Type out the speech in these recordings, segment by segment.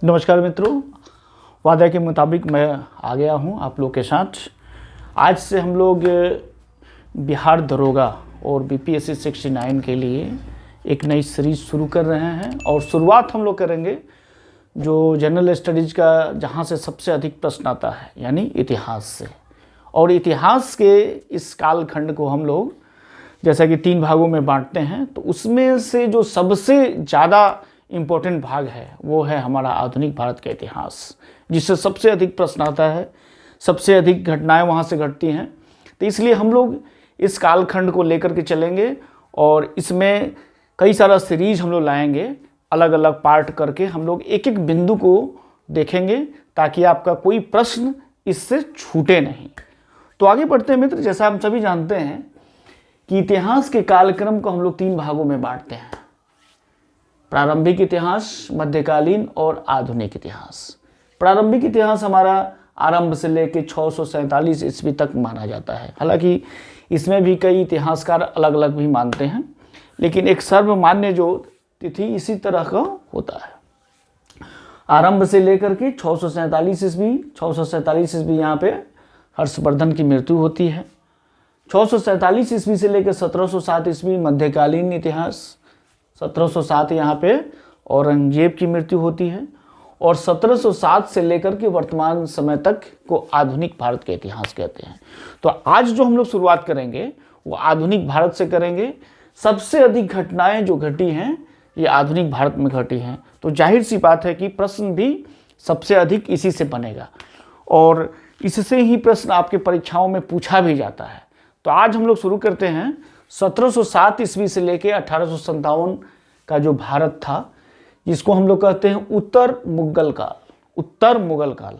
नमस्कार मित्रों, वादा के मुताबिक मैं आ गया हूं आप लोग के साथ। आज से हम लोग बिहार दरोगा और बीपीएससी 69 के लिए एक नई सीरीज शुरू कर रहे हैं और शुरुआत हम लोग करेंगे जो जनरल स्टडीज़ का जहां से सबसे अधिक प्रश्न आता है यानी इतिहास से। और इतिहास के इस कालखंड को हम लोग जैसा कि 3 भागों में बांटते हैं, तो उसमें से जो सबसे ज़्यादा इम्पोर्टेंट भाग है वो है हमारा आधुनिक भारत का इतिहास, जिससे सबसे अधिक प्रश्न आता है, सबसे अधिक घटनाएं वहाँ से घटती हैं। तो इसलिए हम लोग इस कालखंड को लेकर के चलेंगे और इसमें कई सारा सीरीज हम लोग लाएंगे, अलग अलग पार्ट करके हम लोग एक एक बिंदु को देखेंगे ताकि आपका कोई प्रश्न इससे छूटे नहीं। तो आगे बढ़ते हैं मित्र। जैसा हम सभी जानते हैं कि इतिहास के कालक्रम को हम लोग 3 भागों में बांटते हैं: प्रारंभिक इतिहास, मध्यकालीन और आधुनिक इतिहास। प्रारंभिक इतिहास हमारा आरंभ से लेकर 647 ईस्वी तक माना जाता है। हालांकि इसमें भी कई इतिहासकार अलग अलग भी मानते हैं, लेकिन एक सर्वमान्य जो तिथि इसी तरह का होता है। आरंभ से लेकर के 647 ईस्वी यहाँ पे हर्षवर्धन की मृत्यु होती है। 647 ईस्वी से लेकर 1707 ईस्वी मध्यकालीन इतिहास। 1707 यहाँ पे औरंगजेब की मृत्यु होती है और 1707 से लेकर के वर्तमान समय तक को आधुनिक भारत के इतिहास कहते हैं। तो आज जो हम लोग शुरुआत करेंगे वो आधुनिक भारत से करेंगे। सबसे अधिक घटनाएं जो घटी हैं ये आधुनिक भारत में घटी हैं, तो जाहिर सी बात है कि प्रश्न भी सबसे अधिक इसी से बनेगा और इससे ही प्रश्न आपके परीक्षाओं में पूछा भी जाता है। तो आज हम लोग शुरू करते हैं 1707 ईस्वी से लेकर 1857 का जो भारत था, जिसको हम लोग कहते हैं उत्तर मुगल काल।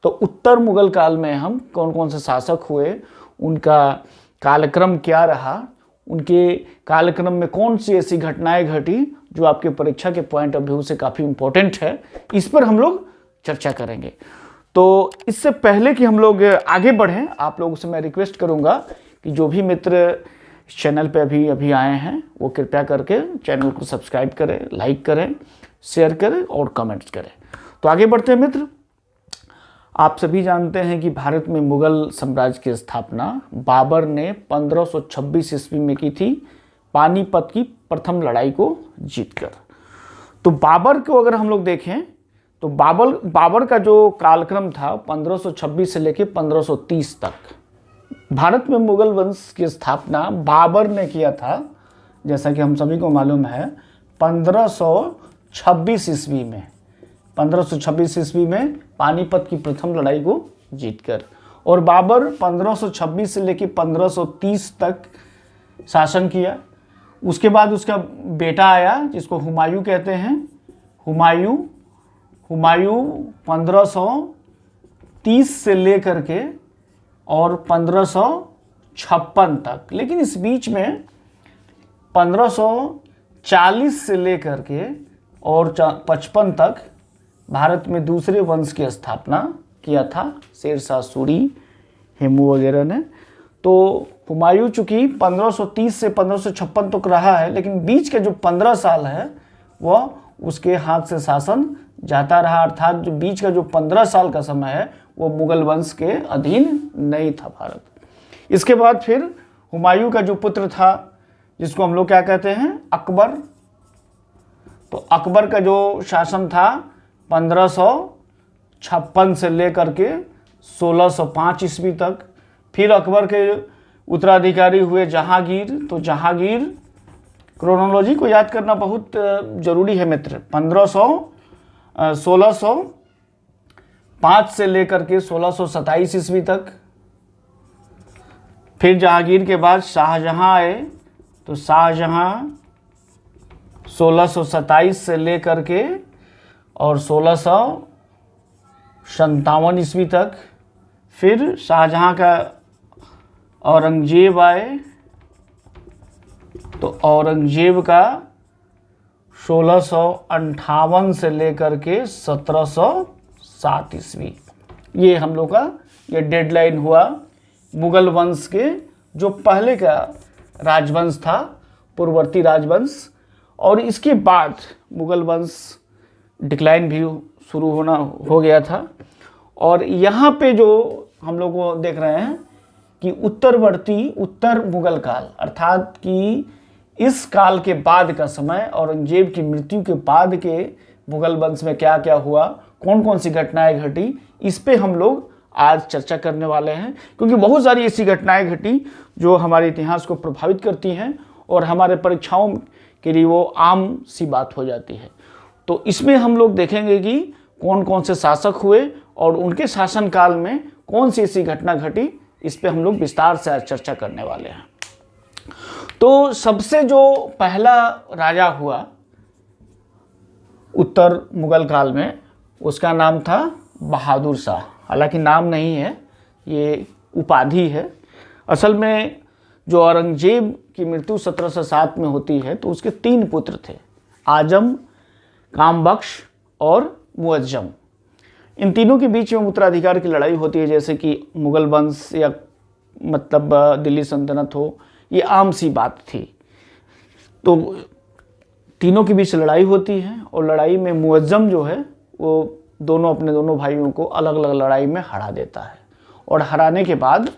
तो उत्तर मुगल काल में हम कौन कौन से शासक हुए, उनका कालक्रम क्या रहा, उनके कालक्रम में कौन सी ऐसी घटनाएं घटी जो आपके परीक्षा के पॉइंट ऑफ व्यू से काफ़ी इंपॉर्टेंट है, इस पर हम लोग चर्चा करेंगे। तो इससे पहले कि हम लोग आगे बढ़ें, आप लोगों से मैं रिक्वेस्ट करूंगा कि जो भी मित्र इस चैनल पे अभी आए हैं वो कृपया करके चैनल को सब्सक्राइब करें, लाइक करें, शेयर करें और कमेंट्स करें। तो आगे बढ़ते हैं मित्र। आप सभी जानते हैं कि भारत में मुगल साम्राज्य की स्थापना बाबर ने 1526 ईस्वी में की थी, पानीपत की प्रथम लड़ाई को जीतकर। तो बाबर को अगर हम लोग देखें तो बाबर का जो कालक्रम था 1526 से लेकर 1530 तक, भारत में मुगल वंश की स्थापना बाबर ने किया था, जैसा कि हम सभी को मालूम है 1526 ईस्वी में। 1526 ईस्वी में पानीपत की प्रथम लड़ाई को जीतकर। और बाबर 1526 से लेकर 1530 तक शासन किया। उसके बाद उसका बेटा आया जिसको हुमायूं कहते हैं। हुमायूं 1530 से लेकर के और 1556 तक, लेकिन इस बीच में 1540 से लेकर के और 55 तक भारत में दूसरे वंश की स्थापना किया था, शेरशाह सूरी, हेमू वगैरह ने। तो हुमायूं चूंकि 1530 से 1556 तक रहा है, लेकिन बीच के जो 15 साल है वह उसके हाथ से शासन जाता रहा, अर्थात जो बीच का जो 15 साल का समय है वो मुगल वंश के अधीन नहीं था भारत। इसके बाद फिर हुमायूं का जो पुत्र था जिसको हम लोग क्या कहते हैं, अकबर। तो अकबर का जो शासन था 1556 से लेकर के 1605 ईस्वी तक। फिर अकबर के उत्तराधिकारी हुए जहांगीर। तो जहांगीर, क्रोनोलॉजी को याद करना बहुत जरूरी है मित्र। 1605 से लेकर के 1627 ईस्वी तक। फिर जहांगीर के बाद शाहजहां आए। तो शाहजहां 1627 से लेकर के और 1657 ईस्वी तक। फिर शाहजहां का औरंगजेब आए। तो औरंगजेब का 1658 से लेकर के 1707 ईस्वी। ये हम लोग का ये डेडलाइन हुआ मुगल वंश के जो पहले का राजवंश था, पूर्ववर्ती राजवंश। और इसके बाद मुगल वंश डिक्लाइन भी शुरू हो गया था। और यहाँ पे जो हम लोग को देख रहे हैं कि उत्तरवर्ती उत्तर मुगल काल, अर्थात कि इस काल के बाद का समय, औरंगजेब की मृत्यु के बाद के मुगल वंश में क्या क्या हुआ, कौन कौन सी घटनाएं घटी, इस पे हम लोग आज चर्चा करने वाले हैं। क्योंकि बहुत सारी ऐसी घटनाएं घटी जो हमारे इतिहास को प्रभावित करती हैं और हमारे परीक्षाओं के लिए वो आम सी बात हो जाती है। तो इसमें हम लोग देखेंगे कि कौन कौन से शासक हुए और उनके शासनकाल में कौन सी ऐसी घटना घटी, इस पे हम लोग विस्तार से आज चर्चा करने वाले हैं। तो सबसे जो पहला राजा हुआ उत्तर मुगल काल में, उसका नाम था बहादुर शाह। हालांकि नाम नहीं है, ये उपाधि है। असल में जो औरंगजेब की मृत्यु 1707 में होती है तो उसके 3 पुत्र थे, आजम, कामबख्श और मुअज्जम। इन तीनों के बीच में उत्तराधिकार की लड़ाई होती है, जैसे कि मुगल वंश या मतलब दिल्ली सल्तनत हो, ये आम सी बात थी। तो तीनों के बीच लड़ाई होती है और लड़ाई में मुअज्जम जो है वो अपने दोनों भाइयों को अलग अलग लड़ाई में हरा देता है और हराने के बाद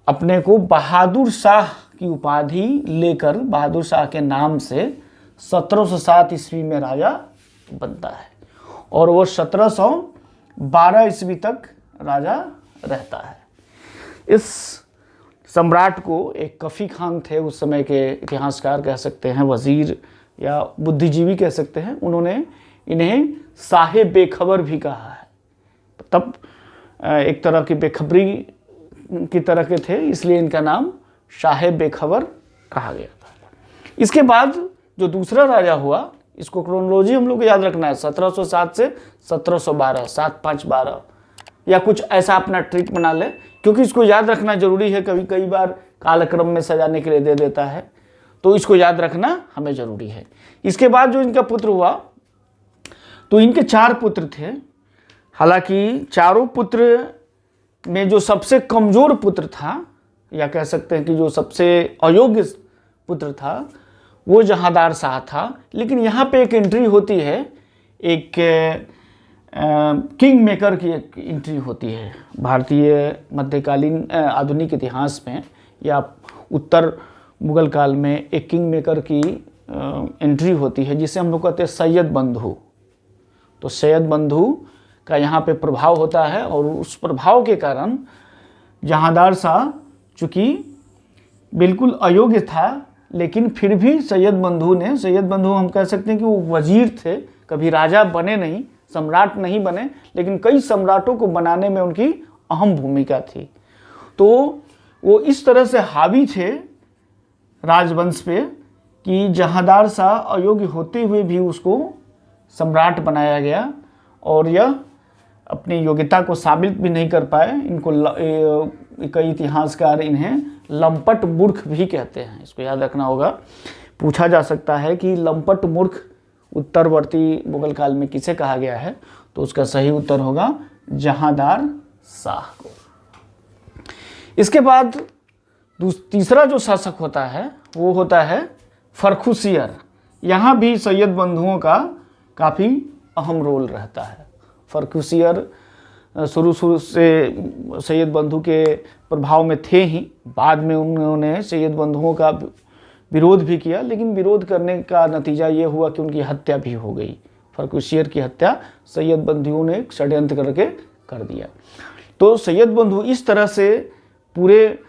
अपने को बहादुर शाह की उपाधि लेकर बहादुर शाह के नाम से 1707 ईस्वी में राजा बनता है और वो 1712 ईस्वी तक राजा रहता है। इस सम्राट को एक कफ़ी खान थे, उस समय के इतिहासकार कह सकते हैं, वज़ीर या बुद्धिजीवी कह सकते हैं, उन्होंने इन्हें साहे बेखबर भी कहा है। तब एक तरह की बेखबरी की तरह के थे, इसलिए इनका नाम शाह बेखबर कहा गया था। इसके बाद जो दूसरा राजा हुआ, इसको क्रोनोलॉजी हम लोग को याद रखना है, 1707 से 1712, 7-5-12 या कुछ ऐसा अपना ट्रिक बना ले, क्योंकि इसको याद रखना जरूरी है। कई बार कालक्रम में सजाने के लिए दे देता है, तो इसको याद रखना हमें जरूरी है। इसके बाद जो इनका पुत्र हुआ, तो इनके 4 पुत्र थे। हालांकि चारों पुत्र में जो सबसे कमज़ोर पुत्र था, या कह सकते हैं कि जो सबसे अयोग्य पुत्र था, वो जहांदार शाह था। लेकिन यहाँ पे एक एंट्री होती है, एक किंग मेकर की एक एंट्री होती है भारतीय मध्यकालीन आधुनिक इतिहास में, या उत्तर मुगल काल में एक किंग मेकर की एंट्री होती है, जिसे हम लोग कहते हैं सैयद बंधु। तो सैयद बंधु का यहाँ पे प्रभाव होता है और उस प्रभाव के कारण जहांदार शाह चूँकि बिल्कुल अयोग्य था, लेकिन फिर भी सैयद बंधु हम कह सकते हैं कि वो वजीर थे, कभी राजा बने नहीं, सम्राट नहीं बने, लेकिन कई सम्राटों को बनाने में उनकी अहम भूमिका थी। तो वो इस तरह से हावी थे राजवंश पे कि जहांदार शाह अयोग्य होते हुए भी उसको सम्राट बनाया गया और यह अपनी योग्यता को साबित भी नहीं कर पाए। इनको कई इतिहासकार इन्हें लंपट मूर्ख भी कहते हैं, इसको याद रखना होगा। पूछा जा सकता है कि लंपट मूर्ख उत्तरवर्ती मुगल काल में किसे कहा गया है, तो उसका सही उत्तर होगा जहांदार शाह को। इसके बाद तीसरा जो शासक होता है वो होता है फर्रुखियर। यहाँ भी सैयद बंधुओं का काफ़ी अहम रोल रहता है। फर्रुखियर शुरू से सैयद बंधु के प्रभाव में थे ही, बाद में उन्होंने सैयद बंधुओं का विरोध भी किया, लेकिन विरोध करने का नतीजा ये हुआ कि उनकी हत्या भी हो गई। फर्रुखियर की हत्या सैयद बंधुओं ने षड्यंत्र करके कर दिया। तो सैयद बंधु इस तरह से पूरे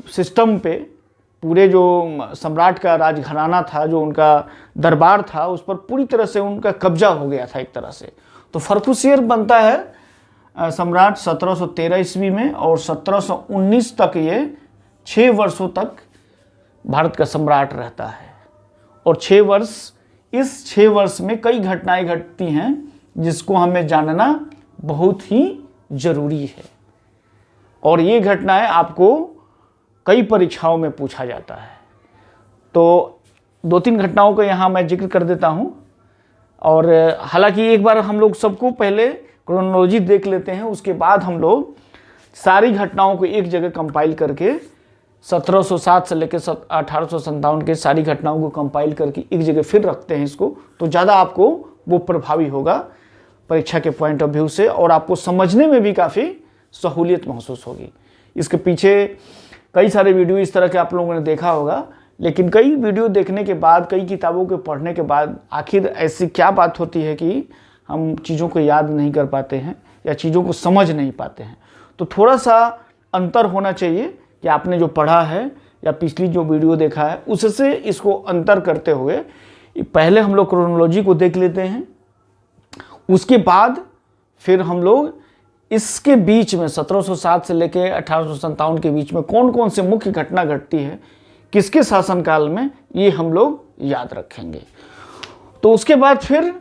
सिस्टम पे, पूरे जो सम्राट का राजघराना था, जो उनका दरबार था, उस पर पूरी तरह से उनका कब्जा हो गया था एक तरह से। तो फर्रुखियर बनता है सम्राट 1713 ईस्वी में और 1719 तक ये 6 वर्षों तक भारत का सम्राट रहता है। और 6 वर्ष, इस 6 वर्ष में कई घटनाएं घटती हैं जिसको हमें जानना बहुत ही ज़रूरी है। और ये घटनाएं आपको कई परीक्षाओं में पूछा जाता है। तो 2-3 घटनाओं का यहाँ मैं जिक्र कर देता हूँ। और हालांकि एक बार हम लोग सबको पहले क्रोनोलॉजी देख लेते हैं, उसके बाद हम लोग सारी घटनाओं को एक जगह कंपाइल करके 1707 से लेकर 1857 के सारी घटनाओं को कंपाइल करके एक जगह फिर रखते हैं इसको, तो ज़्यादा आपको वो प्रभावी होगा परीक्षा के पॉइंट ऑफ व्यू से, और आपको समझने में भी काफ़ी सहूलियत महसूस होगी। इसके पीछे कई सारे वीडियो इस तरह के आप लोगों ने देखा होगा, लेकिन कई वीडियो देखने के बाद, कई किताबों के पढ़ने के बाद आखिर ऐसी क्या बात होती है कि हम चीज़ों को याद नहीं कर पाते हैं या चीज़ों को समझ नहीं पाते हैं। तो थोड़ा सा अंतर होना चाहिए कि आपने जो पढ़ा है या पिछली जो वीडियो देखा है उससे इसको अंतर करते हुए पहले हम लोग क्रोनोलॉजी को देख लेते हैं, उसके बाद फिर हम लोग इसके बीच में 1707 से लेकर 1857 के बीच में कौन कौन से मुख्य घटना घटती है किसके शासनकाल में, ये हम लोग याद रखेंगे। तो उसके बाद फिर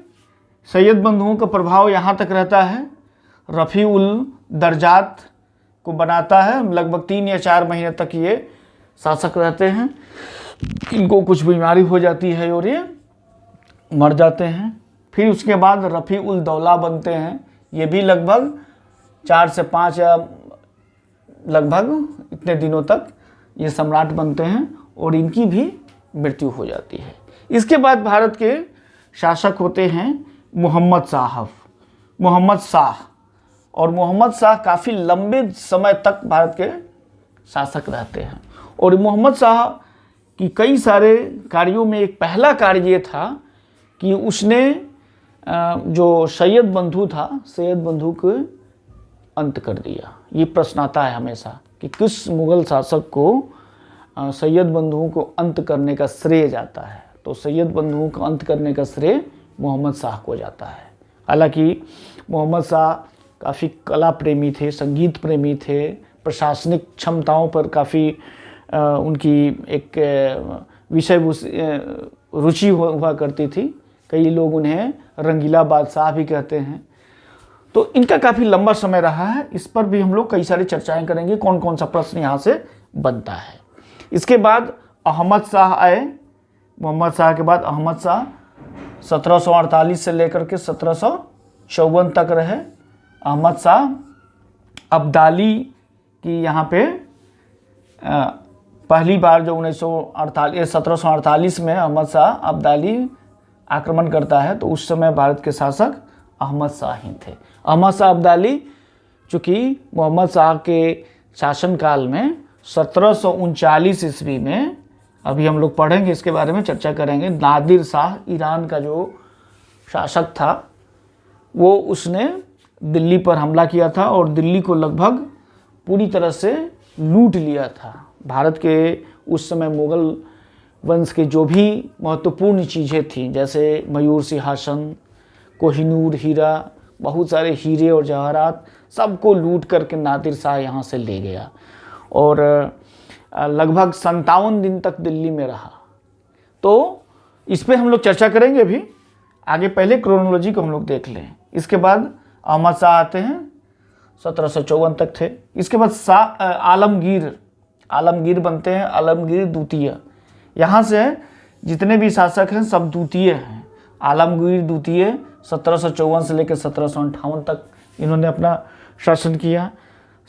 सैयद बंधुओं का प्रभाव यहाँ तक रहता है, रफ़ी उल दर्जात को बनाता है, लगभग 3 या 4 महीने तक ये शासक रहते हैं। इनको कुछ बीमारी हो जाती है और ये मर जाते हैं। फिर उसके बाद रफ़ी उल दौला बनते हैं, ये भी लगभग 4 से 5 या लगभग इतने दिनों तक ये सम्राट बनते हैं और इनकी भी मृत्यु हो जाती है। इसके बाद भारत के शासक होते हैं मोहम्मद शाह, और मोहम्मद शाह काफ़ी लंबे समय तक भारत के शासक रहते हैं। और मोहम्मद शाह की कई सारे कार्यों में एक पहला कार्य ये था कि उसने जो सैयद बंधु था, सैयद बंधु को अंत कर दिया। ये प्रश्न आता है हमेशा कि किस मुग़ल शासक को सैयद बंधुओं को अंत करने का श्रेय जाता है। तो सैयद बंधुओं को अंत करने का श्रेय मोहम्मद शाह को जाता है। हालांकि मोहम्मद शाह काफ़ी कला प्रेमी थे, संगीत प्रेमी थे, प्रशासनिक क्षमताओं पर काफ़ी उनकी एक विषय रुचि हुआ करती थी। कई लोग उन्हें रंगीला बादशाह भी कहते हैं। तो इनका काफ़ी लंबा समय रहा है, इस पर भी हम लोग कई सारी चर्चाएं करेंगे, कौन कौन सा प्रश्न यहाँ से बनता है। इसके बाद अहमद शाह आए, मोहम्मद शाह के बाद अहमद शाह 1748 से लेकर के 1754 तक रहे। अहमद शाह अब्दाली की यहाँ पे पहली बार जो 1748 में अहमद शाह अब्दाली आक्रमण करता है, तो उस समय भारत के शासक अहमद शाह ही थे। अहमद शाह अब्दाली चूँकि मोहम्मद शाह के शासनकाल में 1739 ईस्वी में, अभी हम लोग पढ़ेंगे इसके बारे में चर्चा करेंगे, नादिर शाह ईरान का जो शासक था वो उसने दिल्ली पर हमला किया था और दिल्ली को लगभग पूरी तरह से लूट लिया था। भारत के उस समय मुग़ल वंश के जो भी महत्वपूर्ण चीज़ें थीं, जैसे मयूर सिंहासन, कोहिनूर हीरा, बहुत सारे हीरे और जवाहरात, सबको लूट करके नादिर शाह यहाँ से ले गया और लगभग 57 दिन तक दिल्ली में रहा। तो इस पर हम लोग चर्चा करेंगे अभी आगे, पहले क्रोनोलॉजी को हम लोग देख लें। इसके बाद अहमद शाह आते हैं, 1754 तक थे। इसके बाद आलमगीर बनते हैं, आलमगीर द्वितीय। यहाँ से जितने भी शासक हैं सब द्वितीय हैं। आलमगीर द्वितीय 1754 से लेकर 1758 तक इन्होंने अपना शासन किया।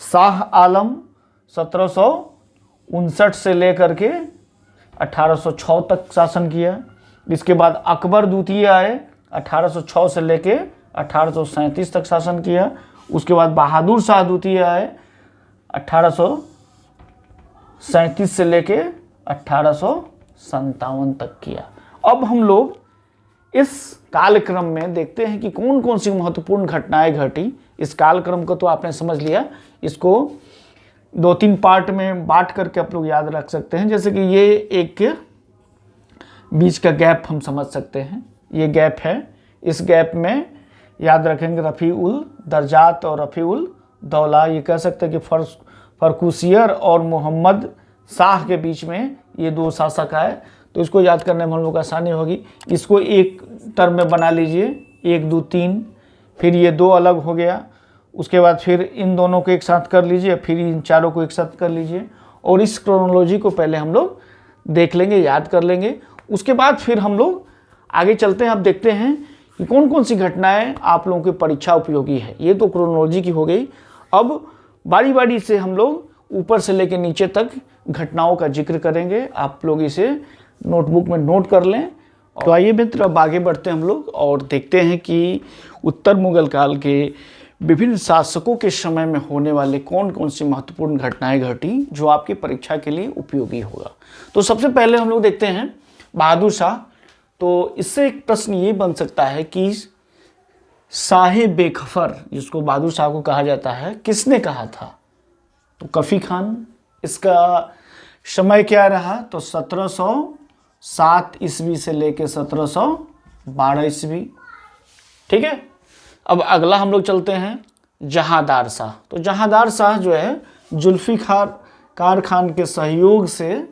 शाह आलम 1759 से लेकर के 1806 तक शासन किया। इसके बाद अकबर द्वितीय आए, 1806 से लेके 1837 तक शासन किया। उसके बाद बहादुर शाह द्वितीय आए, 1837 से लेके 1857 तक किया। अब हम लोग इस कालक्रम में देखते हैं कि कौन कौन सी महत्वपूर्ण घटनाएं घटी। इस कालक्रम को तो आपने समझ लिया, इसको 2-3 पार्ट में बांट करके आप लोग याद रख सकते हैं। जैसे कि ये एक बीच का गैप हम समझ सकते हैं, ये गैप है। इस गैप में याद रखेंगे रफ़ी उल दर्जात और रफ़ी उल दौला, ये कह सकते हैं कि फर्रुखियर और मोहम्मद शाह के बीच में ये 2 शासक आए। तो इसको याद करने में हम लोग आसानी होगी। इसको एक टर्म में बना लीजिए, 1, 2, 3, फिर ये 2 अलग हो गया। उसके बाद फिर इन दोनों को एक साथ कर लीजिए, फिर इन चारों को एक साथ कर लीजिए। और इस क्रोनोलॉजी को पहले हम लोग देख लेंगे, याद कर लेंगे। उसके बाद फिर हम लोग आगे चलते हैं। अब देखते हैं कि कौन कौन सी घटनाएं आप लोगों की परीक्षा उपयोगी है। ये तो क्रोनोलॉजी की हो गई। अब बारी बारी से हम लोग ऊपर से लेकर नीचे तक घटनाओं का जिक्र करेंगे। आप लोग इसे नोटबुक में नोट कर लें तो आइए मित्र, अब आगे बढ़ते हैं हम लोग और देखते हैं कि उत्तर मुगल काल के विभिन्न शासकों के समय में होने वाले कौन कौन सी महत्वपूर्ण घटनाएं घटी जो आपकी परीक्षा के लिए उपयोगी होगा। तो सबसे पहले हम लोग देखते हैं बहादुर शाह। तो इससे एक प्रश्न ये बन सकता है कि शाह बेखबर, जिसको बहादुर शाह को कहा जाता है, किसने कहा था? तो कफ़ी खान। इसका समय क्या रहा? तो 1707 ईस्वी से लेकर 1712 ईस्वी। ठीक है। अब अगला हम लोग चलते हैं जहांदार शाह। तो जहांदार शाह जो है जुल्फिकार खान के सहयोग से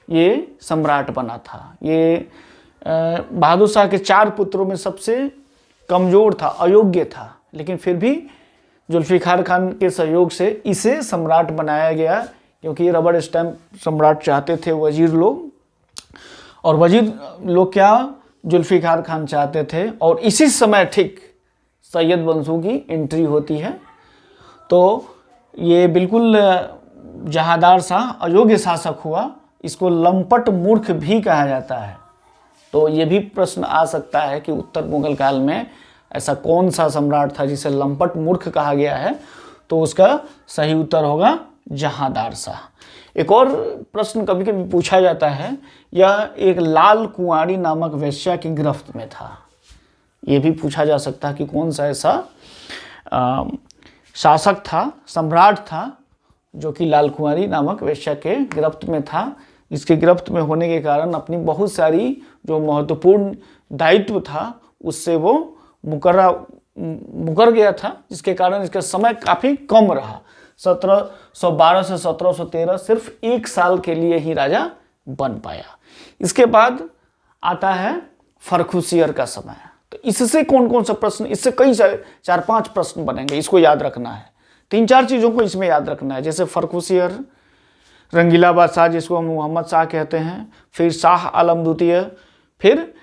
ये सम्राट बना था। ये बहादुर शाह के 4 पुत्रों में सबसे कमज़ोर था, अयोग्य था, लेकिन फिर भी जुल्फिकार खान के सहयोग से इसे सम्राट बनाया गया, क्योंकि ये रबड़ स्टैम्प सम्राट चाहते थे वजीर लोग, और वजीर लोग क्या, जुल्फिकार खान चाहते थे। और इसी समय ठीक सैयद वंशों की एंट्री होती है। तो ये बिल्कुल जहांदार शाह अयोग्य शासक हुआ। इसको लंपट मूर्ख भी कहा जाता है। तो ये भी प्रश्न आ सकता है कि उत्तर मुगल काल में ऐसा कौन सा सम्राट था जिसे लंपट मूर्ख कहा गया है? तो उसका सही उत्तर होगा जहांदार शाह। एक और प्रश्न कभी कभी पूछा जाता है, यह एक लाल कुंवारी नामक वेश्या की गिरफ्त में था। ये भी पूछा जा सकता है कि कौन सा ऐसा शासक था, सम्राट था, जो कि लाल कुंवारी नामक वेश्या के गिरफ्त में था, जिसके गिरफ्त में होने के कारण अपनी बहुत सारी जो महत्वपूर्ण दायित्व था उससे वो मुकर गया था, जिसके कारण इसका समय काफ़ी कम रहा। 1712 से 1713 सिर्फ 1 साल के लिए ही राजा बन पाया। इसके बाद आता है फर्रुखसियर का समय। तो इससे कौन कौन सा प्रश्न, इससे कई सारे 4-5 प्रश्न बनेंगे, इसको याद रखना है। 3-4 चीज़ों को इसमें याद रखना है, जैसे फर्रुखसियर, रंगीला बादशाह जिसको हम मोहम्मद शाह कहते हैं, फिर शाह आलम द्वितीय, फिर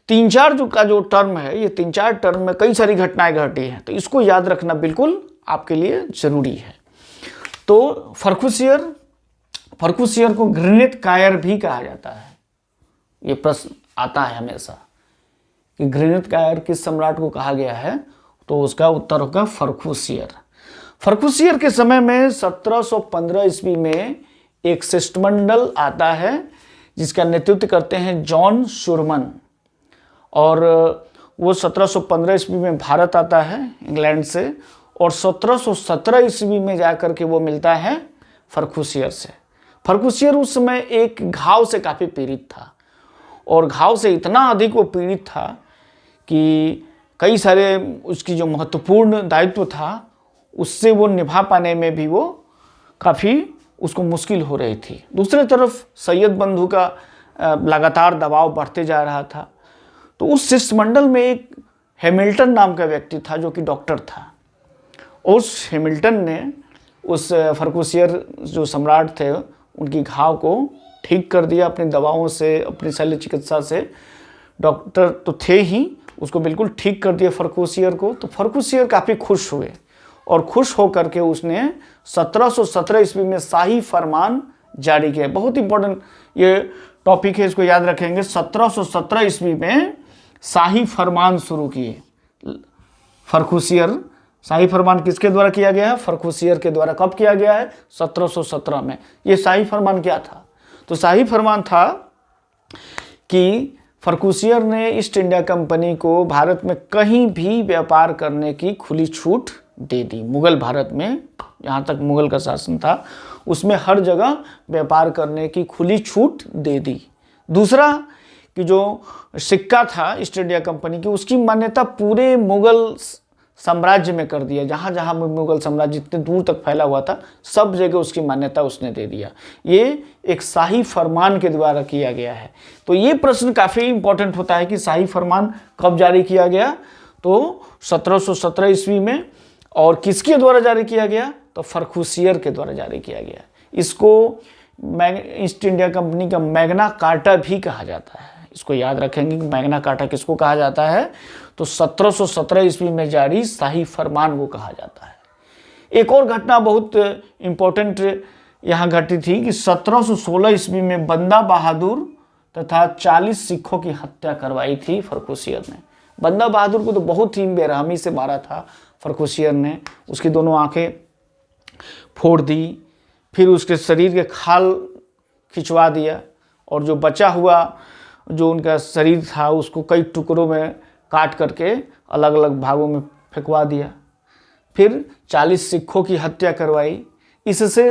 3-4 जो टर्म है, ये 3-4 टर्म में कई सारी घटनाएं घटी हैं। तो इसको याद रखना बिल्कुल आपके लिए ज़रूरी है। तो फर्रुखसियर को घृणित कायर भी कहा जाता है। ये प्रश्न आता है हमेशा कि घृणित कायर किस सम्राट को कहा गया है? तो उसका उत्तर होगा फर्रुखसियर। फर्रुखसियर के समय में 1715 ईस्वी में एक शिष्टमंडल आता है जिसका नेतृत्व करते हैं जॉन शुरमन, और वो 1715 ईस्वी में भारत आता है इंग्लैंड से, और 1717 ईस्वी में जाकर के वो मिलता है फर्रुखसियर से। फर्रुखसियर उस समय एक घाव से काफ़ी पीड़ित था, और घाव से इतना अधिक वो पीड़ित था कि कई सारे उसकी जो महत्वपूर्ण दायित्व था उससे वो निभा पाने में भी वो काफ़ी उसको मुश्किल हो रही थी। दूसरी तरफ सैयद बंधु का लगातार दबाव बढ़ते जा रहा था। तो उस शिष्टमंडल में एक हैमिल्टन नाम का व्यक्ति था जो कि डॉक्टर था। उस हैमिल्टन ने उस फर्रुखसियर जो सम्राट थे उनकी घाव को ठीक कर दिया अपनी दवाओं से, अपनी शल्य चिकित्सा से। डॉक्टर तो थे ही, उसको बिल्कुल ठीक कर दिया फर्रुखसियर को। तो फर्रुखसियर काफ़ी खुश हुए, और खुश होकर के उसने 1717 ईस्वी में शाही फरमान जारी किया। बहुत इंपॉर्टेंट ये टॉपिक है, इसको याद रखेंगे। 1717 ईस्वी में शाही फरमान शुरू किए फर्रुखसियर। शाही फरमान किसके द्वारा किया गया है? फर्रुखसियर के द्वारा। कब किया गया है? 1717 में। ये शाही फरमान क्या था? तो शाही फरमान था कि फर्रुखसियर ने ईस्ट इंडिया कंपनी को भारत में कहीं भी व्यापार करने की खुली छूट दे दी। मुगल भारत में जहाँ तक मुगल का शासन था उसमें हर जगह व्यापार करने की खुली छूट दे दी। दूसरा कि जो सिक्का था ईस्ट इंडिया कंपनी की, उसकी मान्यता पूरे मुगल साम्राज्य में कर दिया। जहाँ जहाँ मुगल साम्राज्य जितने दूर तक फैला हुआ था सब जगह उसकी मान्यता उसने दे दिया। ये एक शाही फरमान के द्वारा किया गया है। तो ये प्रश्न काफ़ी इंपॉर्टेंट होता है कि शाही फरमान कब जारी किया गया? तो 1717 ईस्वी में। और किसके द्वारा जारी किया गया? तो फर्रुखसियर के द्वारा जारी किया गया। इसको ईस्ट इंडिया कंपनी का मैग्ना कार्टा भी कहा जाता है। इसको याद रखेंगे कि मैग्ना कार्टा किसको कहा जाता है? तो 1717 ईस्वी में जारी शाही फरमान को कहा जाता है। एक और घटना बहुत इम्पोर्टेंट यहाँ घटी थी कि 1716 ईस्वी में बंदा बहादुर तथा 40 सिखों की हत्या करवाई थी फर्रुखसियर ने। बंदा बहादुर को तो बहुत ही बेरहमी से मारा था फर्रुखसियर ने, उसकी दोनों आंखें फोड़ दी, फिर उसके शरीर के खाल खिंचवा दिया और जो बचा हुआ जो उनका शरीर था उसको कई टुकड़ों में काट करके अलग अलग भागों में फेंकवा दिया। फिर 40 सिखों की हत्या करवाई। इससे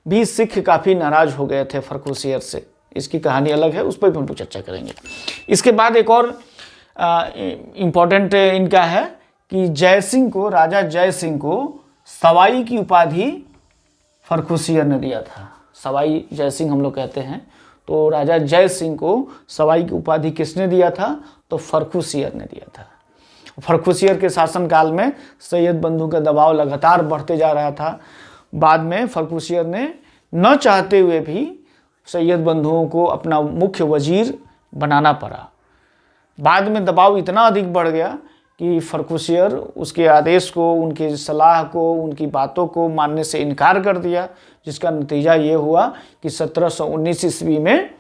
भी सिख काफ़ी नाराज हो गए थे फर्रुखसियर से। इसकी कहानी अलग है, उस पर भी हम चर्चा करेंगे। इसके बाद एक और इम्पोर्टेंट इनका है कि जय सिंह को, राजा जय सिंह को सवाई की उपाधि फर्रुखसियर ने दिया था। सवाई जय सिंह हम लोग कहते हैं, तो राजा जय सिंह को सवाई की उपाधि किसने दिया था? तो फर्रुखसियर ने दिया था। फर्रुखसियर के शासनकाल में सैयद बंधु का दबाव लगातार बढ़ते जा रहा था। बाद में फर्रुखसियर ने न चाहते हुए भी सैयद बंधुओं को अपना मुख्य वजीर बनाना पड़ा। बाद में दबाव इतना अधिक बढ़ गया कि फर्रुखसियर उसके आदेश को, उनकी सलाह को, उनकी बातों को मानने से इनकार कर दिया, जिसका नतीजा ये हुआ कि 1719 ईस्वी में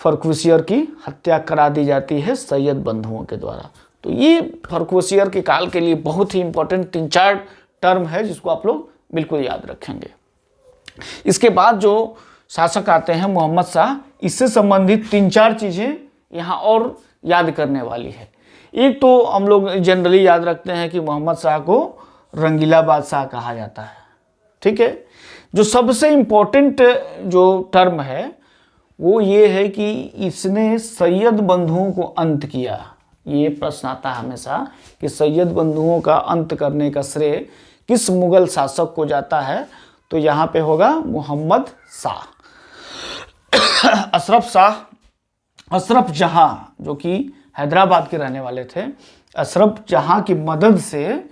फर्रुखसियर की हत्या करा दी जाती है सैयद बंधुओं के द्वारा। तो ये फर्रुखसियर के काल के लिए बहुत ही इंपॉर्टेंट 3-4 टर्म है जिसको आप लोग बिल्कुल याद रखेंगे। इसके बाद जो शासक आते हैं मोहम्मद शाह, इससे संबंधित 3-4 चीज़ें यहाँ और याद करने वाली है। एक तो हम लोग जनरली याद रखते हैं कि मोहम्मद शाह को रंगीला बादशाह कहा जाता है, ठीक है। जो सबसे इम्पोर्टेंट जो टर्म है वो ये है कि इसने सैयद बंधुओं को अंत किया। ये प्रश्न आता है हमेशा कि सैयद बंधुओं का अंत करने का श्रेय किस मुगल शासक को जाता है? तो यहाँ पे होगा मोहम्मद शाह। अशरफ जहां, जो कि हैदराबाद के रहने वाले थे, अशरफ जहां की मदद से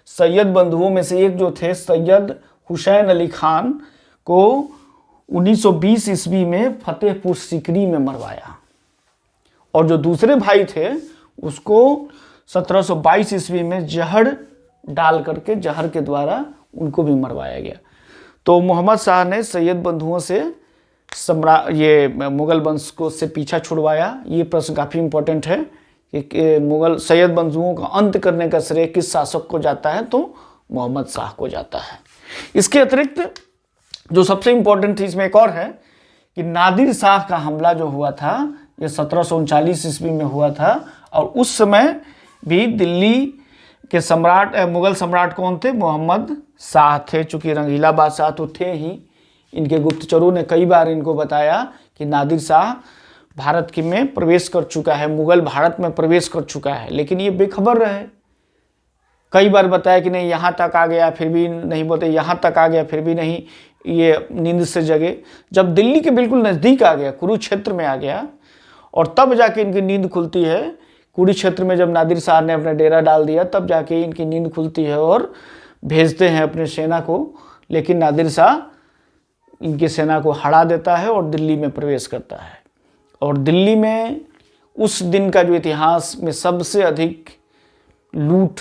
सैयद बंधुओं में से एक जो थे सैयद हुसैन अली खान को 1920 ईस्वी में फतेहपुर सीकरी में मरवाया, और जो दूसरे भाई थे उसको 1722 ईस्वी में जहर डाल करके, जहर के द्वारा उनको भी मरवाया गया। तो मोहम्मद शाह ने सैयद बंधुओं से ये मुगल वंश को से पीछा छुड़वाया। ये प्रश्न काफ़ी इंपॉर्टेंट है कि मुगल सैयद बंधुओं का अंत करने का श्रेय किस शासक को जाता है? तो मोहम्मद शाह को जाता है। इसके अतिरिक्त जो सबसे इंपॉर्टेंट थी इसमें एक और है कि नादिर शाह का हमला जो हुआ था ये 1739 ईस्वी में हुआ था, और उस समय भी दिल्ली के सम्राट, मुगल सम्राट कौन थे? मोहम्मद शाह थे। चूँकि रंगीला बादशाह तो थे ही, इनके गुप्तचरों ने कई बार इनको बताया कि नादिर शाह भारत के में प्रवेश कर चुका है, मुगल भारत में प्रवेश कर चुका है, लेकिन ये बेखबर रहे। कई बार बताया कि नहीं यहाँ तक आ गया, फिर भी नहीं बोलते, यहाँ तक आ गया फिर भी नहीं, ये नींद से जगे। जब दिल्ली के बिल्कुल नज़दीक आ गया, कुरुक्षेत्र में आ गया, और तब जाके इनकी नींद खुलती है। कुरुक्षेत्र में जब नादिर शाह ने अपना डेरा डाल दिया तब जाके इनकी नींद खुलती है और भेजते हैं अपने सेना को, लेकिन नादिर शाह इनकी सेना को हरा देता है और दिल्ली में प्रवेश करता है। और दिल्ली में उस दिन का जो इतिहास में सबसे अधिक लूट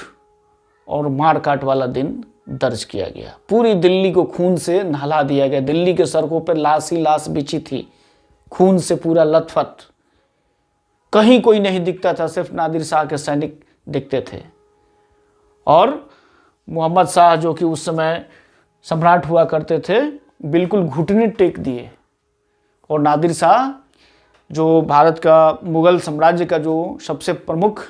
और मार काट वाला दिन दर्ज किया गया। पूरी दिल्ली को खून से नहला दिया गया। दिल्ली के सड़कों पर लाश ही लाश बिछी थी, खून से पूरा लथपथ, कहीं कोई नहीं दिखता था, सिर्फ नादिर शाह के सैनिक दिखते थे। और मोहम्मद शाह जो कि उस समय सम्राट हुआ करते थे, बिल्कुल घुटने टेक दिए। और नादिर शाह जो भारत का मुगल साम्राज्य का जो सबसे प्रमुख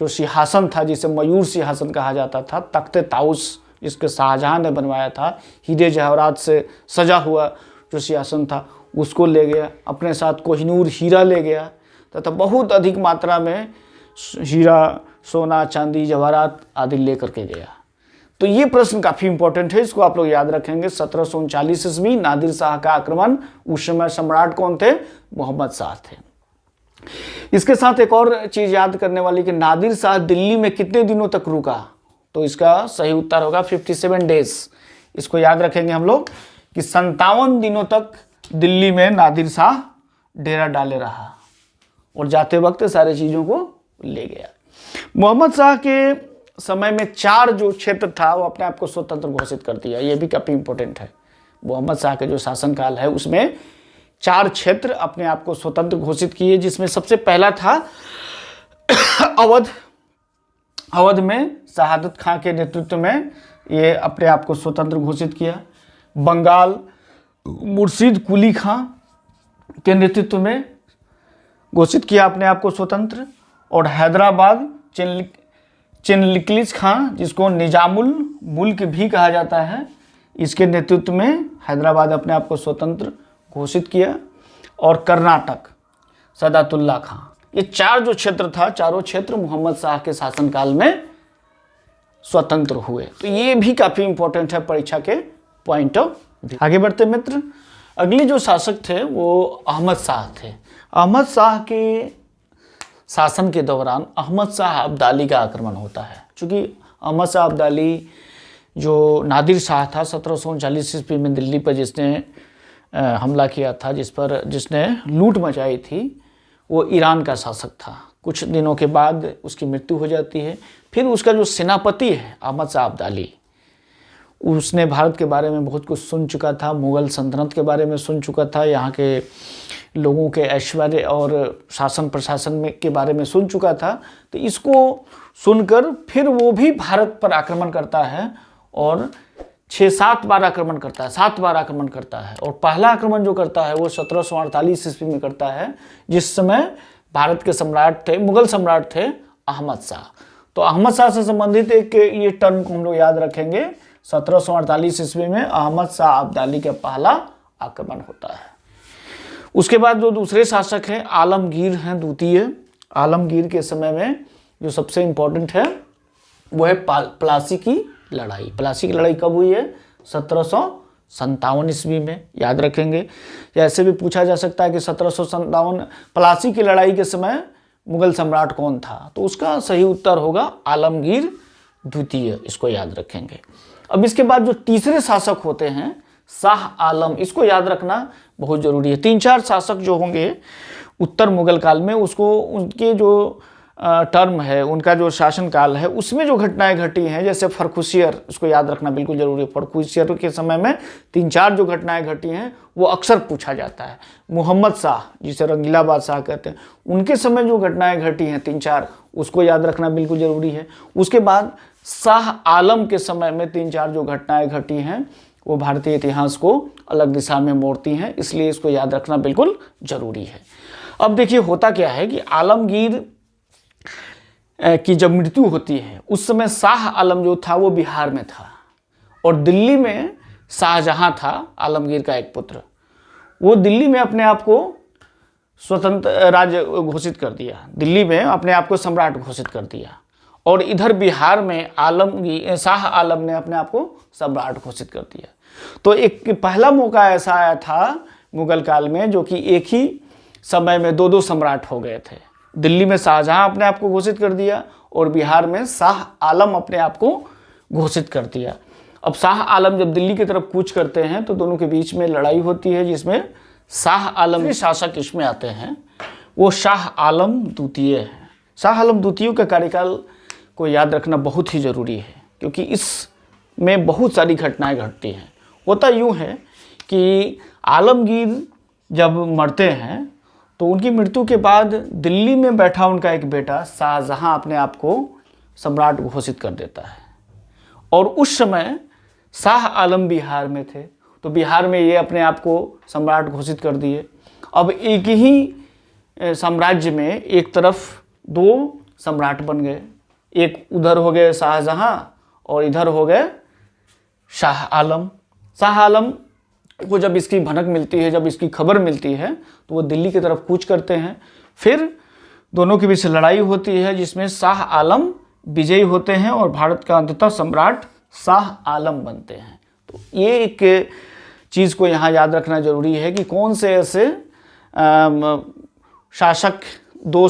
जो सिंहासन था, जिसे मयूर सिंहासन कहा जाता था, तख्ते ताउस जिसके शाहजहां ने बनवाया था, हीरे जवाहरात से सजा हुआ जो सिंहासन था, उसको ले गया अपने साथ। कोहिनूर हीरा ले गया तथा बहुत अधिक मात्रा में हीरा, सोना, चांदी, जवाहरात आदि ले करके गया। तो ये प्रश्न काफ़ी इंपॉर्टेंट है, इसको आप लोग याद रखेंगे। 1739 ईस्वी नादिर शाह का आक्रमण, उस समय सम्राट कौन थे? मोहम्मद शाह थे। इसके साथ एक और चीज़ याद करने वाली कि नादिर शाह दिल्ली में कितने दिनों तक रुका? तो इसका सही उत्तर होगा 57 डेज। इसको याद रखेंगे हम लोग कि 57 दिनों तक दिल्ली में नादिर शाह डेरा डाले रहा और जाते वक्त सारी चीज़ों को ले गया। मोहम्मद शाह के समय में 4 जो क्षेत्र था वो अपने आप को स्वतंत्र घोषित कर दिया। ये भी काफ़ी इंपॉर्टेंट है। मोहम्मद शाह के जो शासनकाल है उसमें 4 क्षेत्र अपने आप को स्वतंत्र घोषित किए, जिसमें सबसे पहला था अवध। अवध में शहादत खां के नेतृत्व में ये अपने आप को स्वतंत्र घोषित किया। बंगाल मुर्शीद कुली खां के नेतृत्व में घोषित किया अपने आप को स्वतंत्र। और हैदराबाद चिनलिकलिस खां, जिसको निजामुल मुल्क भी कहा जाता है, इसके नेतृत्व में हैदराबाद अपने आप को स्वतंत्र घोषित किया। और कर्नाटक सदातुल्ला खां। ये 4 जो क्षेत्र था, चारों क्षेत्र मोहम्मद शाह के शासनकाल में स्वतंत्र हुए। तो ये भी काफ़ी इंपॉर्टेंट है परीक्षा के पॉइंट ऑफ व्यू। आगे बढ़ते मित्र, अगले जो शासक थे वो अहमद शाह थे। अहमद शाह के शासन के दौरान अहमद शाह अब्दाली का आक्रमण होता है। चूँकि अहमद शाह अब्दाली जो नादिर शाह था 1739 ईस्वी में दिल्ली पर जिसने हमला किया था, जिसने लूट मचाई थी, वो ईरान का शासक था। कुछ दिनों के बाद उसकी मृत्यु हो जाती है। फिर उसका जो सेनापति है अहमद शाह अब्दाली, उसने भारत के बारे में बहुत कुछ सुन चुका था, मुग़ल सल्तनत के बारे में सुन चुका था, यहाँ के लोगों के ऐश्वर्य और शासन प्रशासन में के बारे में सुन चुका था। तो इसको सुनकर फिर वो भी भारत पर आक्रमण करता है और 6-7 बार आक्रमण करता है, 7 बार आक्रमण करता है। और पहला आक्रमण जो करता है वो 1748 ईस्वी में करता है, जिस समय भारत के सम्राट थे, मुग़ल सम्राट थे अहमद शाह। तो अहमद शाह से संबंधित एक ये टर्म को हम लोग याद रखेंगे। 1748 ईस्वी में अहमद शाह अब्दाली का पहला आक्रमण होता है। उसके बाद जो दूसरे शासक हैं आलमगीर हैं द्वितीय। आलमगीर के समय में जो सबसे इम्पोर्टेंट है वो है प्लासी की लड़ाई। प्लासी की लड़ाई कब हुई है? 1757 ईस्वी में, याद रखेंगे। या ऐसे भी पूछा जा सकता है कि 1757 प्लासी की लड़ाई के समय मुग़ल सम्राट कौन था? तो उसका सही उत्तर होगा आलमगीर द्वितीय, इसको याद रखेंगे। अब इसके बाद जो तीसरे शासक होते हैं शाह आलम, इसको याद रखना बहुत ज़रूरी है। 3-4 शासक जो होंगे उत्तर मुग़ल काल में, उसको उनके जो टर्म है, उनका जो शासनकाल है, उसमें जो घटनाएं घटी हैं, जैसे फर्रुखियर, उसको याद रखना बिल्कुल ज़रूरी है। फर्रुखियर के समय में 3-4 जो घटनाएं घटी हैं वो अक्सर पूछा जाता है। मोहम्मद शाह, जिसे रंगीला बादशाह कहते हैं, उनके समय जो घटनाएं घटी हैं 3-4, उसको याद रखना बिल्कुल ज़रूरी है। उसके बाद शाह आलम के समय में 3-4 जो घटनाएं घटी हैं वो भारतीय इतिहास को अलग दिशा में मोड़ती हैं, इसलिए इसको याद रखना बिल्कुल ज़रूरी है। अब देखिए होता क्या है कि आलमगीर की जब मृत्यु होती है उस समय शाह आलम जो था वो बिहार में था और दिल्ली में शाहजहां था, आलमगीर का एक पुत्र। वो दिल्ली में अपने आप को स्वतंत्र राज्य घोषित कर दिया, दिल्ली में अपने आप को सम्राट घोषित कर दिया। और इधर बिहार में शाह आलम ने अपने आप को सम्राट घोषित कर दिया। तो एक पहला मौका ऐसा आया था मुग़ल काल में जो कि एक ही समय में 2-2 सम्राट हो गए थे। दिल्ली में शाहजहां अपने आप को घोषित कर दिया और बिहार में शाह आलम अपने आप को घोषित कर दिया। अब शाह आलम जब दिल्ली की तरफ कूच करते हैं तो दोनों के बीच में लड़ाई होती है, जिसमें शाह आलम शासक इसमें आते हैं, वो शाह आलम द्वितीय है। शाह आलम द्वितीय का कार्यकाल को याद रखना बहुत ही ज़रूरी है, क्योंकि इसमें बहुत सारी घटनाएं घटती हैं। होता यूँ है कि आलमगीर जब मरते हैं तो उनकी मृत्यु के बाद दिल्ली में बैठा उनका एक बेटा शाहजहां अपने आप को सम्राट घोषित कर देता है। और उस समय शाह आलम बिहार में थे, तो बिहार में ये अपने आप को सम्राट घोषित कर दिए। अब एक ही साम्राज्य में एक तरफ 2 सम्राट बन गए, एक उधर हो गए शाहजहां और इधर हो गए शाह आलम। शाह आलम को जब इसकी भनक मिलती है, जब इसकी खबर मिलती है, तो वो दिल्ली की तरफ कूच करते हैं। फिर दोनों के बीच लड़ाई होती है, जिसमें शाह आलम विजयी होते हैं और भारत का अंततः सम्राट शाह आलम बनते हैं। तो ये एक चीज़ को यहाँ याद रखना जरूरी है कि कौन से ऐसे शासक 2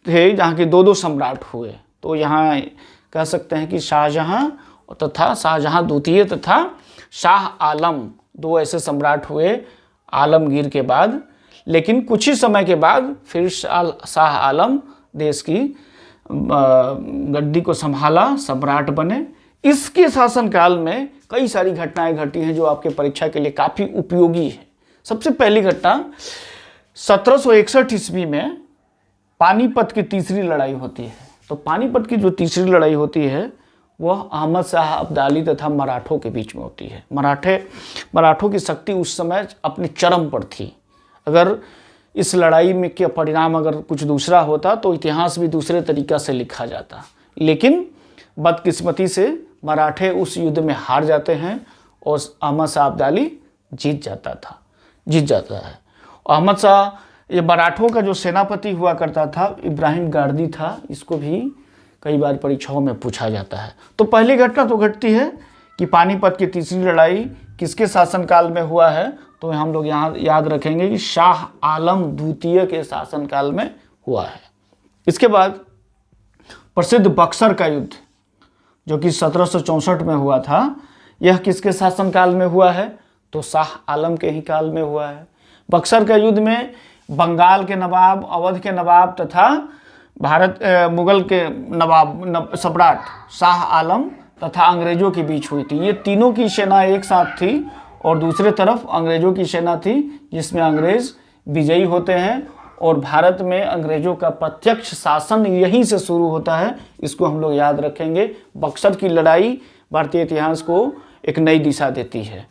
थे जहाँ के 2-2 सम्राट हुए। तो यहाँ कह सकते हैं कि शाहजहां तथा शाहजहां द्वितीय तथा शाह आलम 2 ऐसे सम्राट हुए आलमगीर के बाद। लेकिन कुछ ही समय के बाद फिर शाह आलम देश की गद्दी को संभाला, सम्राट बने। इसके शासनकाल में कई सारी घटनाएं घटी हैं जो आपके परीक्षा के लिए काफ़ी उपयोगी है। सबसे पहली घटना 1761 ईस्वी में पानीपत की तीसरी लड़ाई होती है। तो पानीपत की जो तीसरी लड़ाई होती है वह अहमद शाह अब्दाली तथा मराठों के बीच में होती है। मराठों की शक्ति उस समय अपने चरम पर थी। अगर इस लड़ाई में के परिणाम अगर कुछ दूसरा होता तो इतिहास भी दूसरे तरीक़ा से लिखा जाता, लेकिन बदकिस्मती से मराठे उस युद्ध में हार जाते हैं और अहमद शाह अब्दाली जीत जाता है। अहमद शाह, ये मराठों का जो सेनापति हुआ करता था इब्राहिम गारदी था, इसको भी कई बार परीक्षाओं में पूछा जाता है। तो पहली घटना तो घटती है कि पानीपत की तीसरी लड़ाई किसके शासनकाल में हुआ है, तो हम लोग यहाँ याद रखेंगे कि शाह आलम द्वितीय के शासनकाल में हुआ है। इसके बाद प्रसिद्ध बक्सर का युद्ध जो कि 1764 में हुआ था, यह किसके शासनकाल में हुआ है, तो शाह आलम के ही काल में हुआ है। बक्सर का युद्ध में बंगाल के नवाब, अवध के नवाब तथा मुगल के सम्राट शाह आलम तथा अंग्रेजों के बीच हुई थी। ये तीनों की सेना एक साथ थी और दूसरे तरफ अंग्रेजों की सेना थी, जिसमें अंग्रेज विजयी होते हैं और भारत में अंग्रेजों का प्रत्यक्ष शासन यहीं से शुरू होता है। इसको हम लोग याद रखेंगे। बक्सर की लड़ाई भारतीय इतिहास को एक नई दिशा देती है।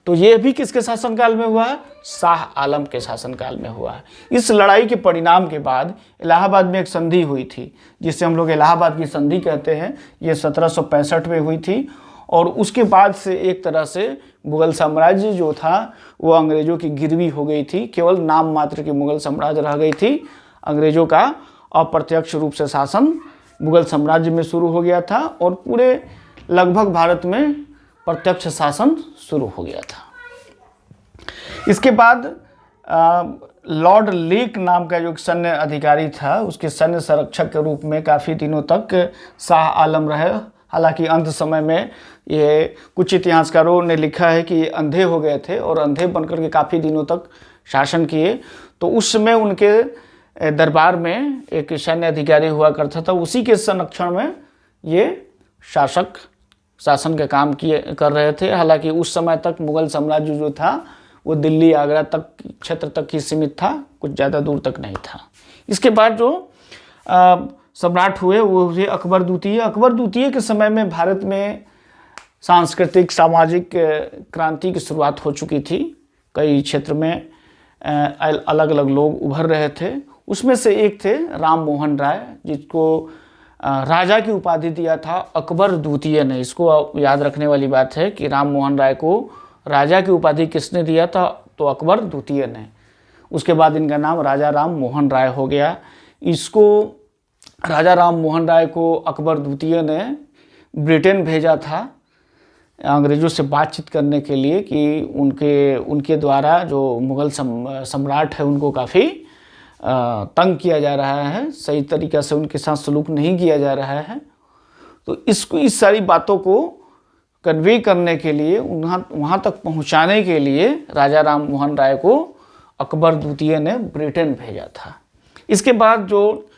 तो ये भी किसके शासनकाल में हुआ है, शाह आलम के शासनकाल में हुआ है। इस लड़ाई के परिणाम के बाद इलाहाबाद में एक संधि हुई थी, जिसे हम लोग इलाहाबाद की संधि कहते हैं। ये 1765 में हुई थी और उसके बाद से एक तरह से मुगल साम्राज्य जो था वो अंग्रेजों की गिरवी हो गई थी। केवल नाम मात्र की मुगल साम्राज्य रह गई थी। अंग्रेजों का अप्रत्यक्ष रूप से शासन मुगल साम्राज्य में शुरू हो गया था और पूरे लगभग भारत में प्रत्यक्ष शासन शुरू हो गया था। इसके बाद लॉर्ड लेक नाम का जो सैन्य अधिकारी था, उसके सैन्य संरक्षक के रूप में काफ़ी दिनों तक शाह आलम रहे। हालांकि अंत समय में ये कुछ इतिहासकारों ने लिखा है कि ये अंधे हो गए थे और अंधे बनकर के काफ़ी दिनों तक शासन किए। तो उस समय उनके दरबार में एक सैन्य अधिकारी हुआ करता था, उसी के संरक्षण में ये शासन के काम कर रहे थे। हालांकि उस समय तक मुगल साम्राज्य जो था वो दिल्ली आगरा तक क्षेत्र तक ही सीमित था, कुछ ज़्यादा दूर तक नहीं था। इसके बाद जो सम्राट हुए वो हुए अकबर द्वितीय। अकबर द्वितीय के समय में भारत में सांस्कृतिक सामाजिक क्रांति की शुरुआत हो चुकी थी। कई क्षेत्र में अलग अलग लोग उभर रहे थे। उसमें से एक थे राम मोहन राय, जिसको राजा की उपाधि दिया था अकबर द्वितीय ने। इसको याद रखने वाली बात है कि राम मोहन राय को राजा की उपाधि किसने दिया था, तो अकबर द्वितीय ने। उसके बाद इनका नाम राजा राम मोहन राय हो गया। इसको राजा राम मोहन राय को अकबर द्वितीय ने ब्रिटेन भेजा था अंग्रेज़ों से बातचीत करने के लिए कि उनके द्वारा जो मुगल सम्राट है उनको काफ़ी तंग किया जा रहा है, सही तरीक़ा से उनके साथ सलूक नहीं किया जा रहा है। तो इस सारी बातों को कन्वे करने के लिए, वहाँ तक पहुँचाने के लिए राजा राम मोहन राय को अकबर द्वितीय ने ब्रिटेन भेजा था। इसके बाद जो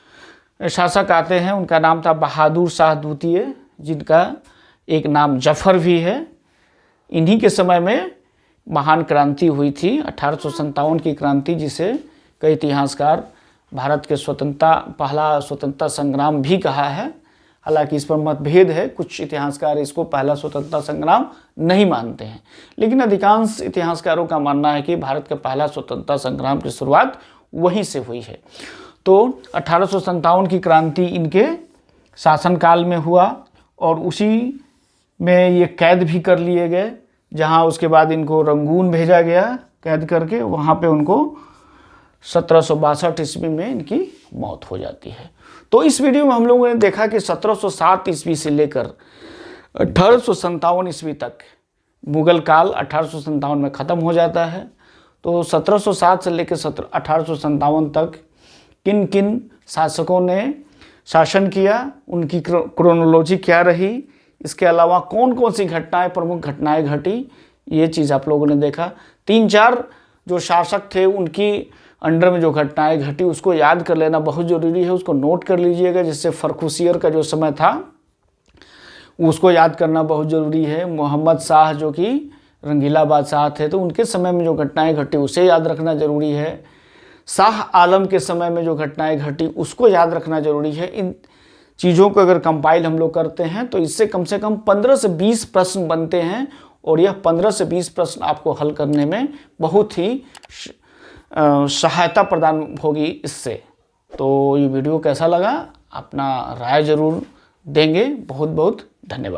शासक आते हैं उनका नाम था बहादुर शाह द्वितीय, जिनका एक नाम जफर भी है। इन्हीं के समय में महान क्रांति हुई थी 1857 की क्रांति, जिसे कई इतिहासकार भारत के पहला स्वतंत्रता संग्राम भी कहा है। हालांकि इस पर मतभेद है, कुछ इतिहासकार इसको पहला स्वतंत्रता संग्राम नहीं मानते हैं, लेकिन अधिकांश इतिहासकारों का मानना है कि भारत का पहला स्वतंत्रता संग्राम की शुरुआत वहीं से हुई है। तो 1857 की क्रांति इनके शासनकाल में हुआ और उसी में ये कैद भी कर लिए गए, जहां उसके बाद इनको रंगून भेजा गया कैद करके। वहां पे उनको 1762 ईस्वी में इनकी मौत हो जाती है। तो इस वीडियो में हम लोगों ने देखा कि 1707 ईस्वी से लेकर 1857 ईस्वी तक मुगल काल 1857 में ख़त्म हो जाता है। तो 1707 से लेकर 1857 तक किन किन शासकों ने शासन किया, उनकी क्रोनोलॉजी क्या रही, इसके अलावा कौन कौन सी घटनाएं, प्रमुख घटनाएं घटी, ये चीज़ आप लोगों ने देखा। 3-4 जो शासक थे उनकी अंडर में जो घटनाएं घटी उसको याद कर लेना बहुत ज़रूरी है, उसको नोट कर लीजिएगा। जैसे फर्रुखसियर का जो समय था उसको याद करना बहुत ज़रूरी है। मोहम्मद शाह जो कि रंगीला बादशाह थे तो उनके समय में जो घटनाएं घटी उसे याद रखना ज़रूरी है। शाह आलम के समय में जो घटनाएं घटी उसको याद रखना ज़रूरी है। इन चीज़ों को अगर कंपाइल हम लोग करते हैं तो इससे कम से कम 15 से 20 प्रश्न बनते हैं और यह 15 से 20 प्रश्न आपको हल करने में बहुत ही सहायता प्रदान होगी इससे। तो ये वीडियो कैसा लगा, अपना राय ज़रूर देंगे। बहुत बहुत धन्यवाद।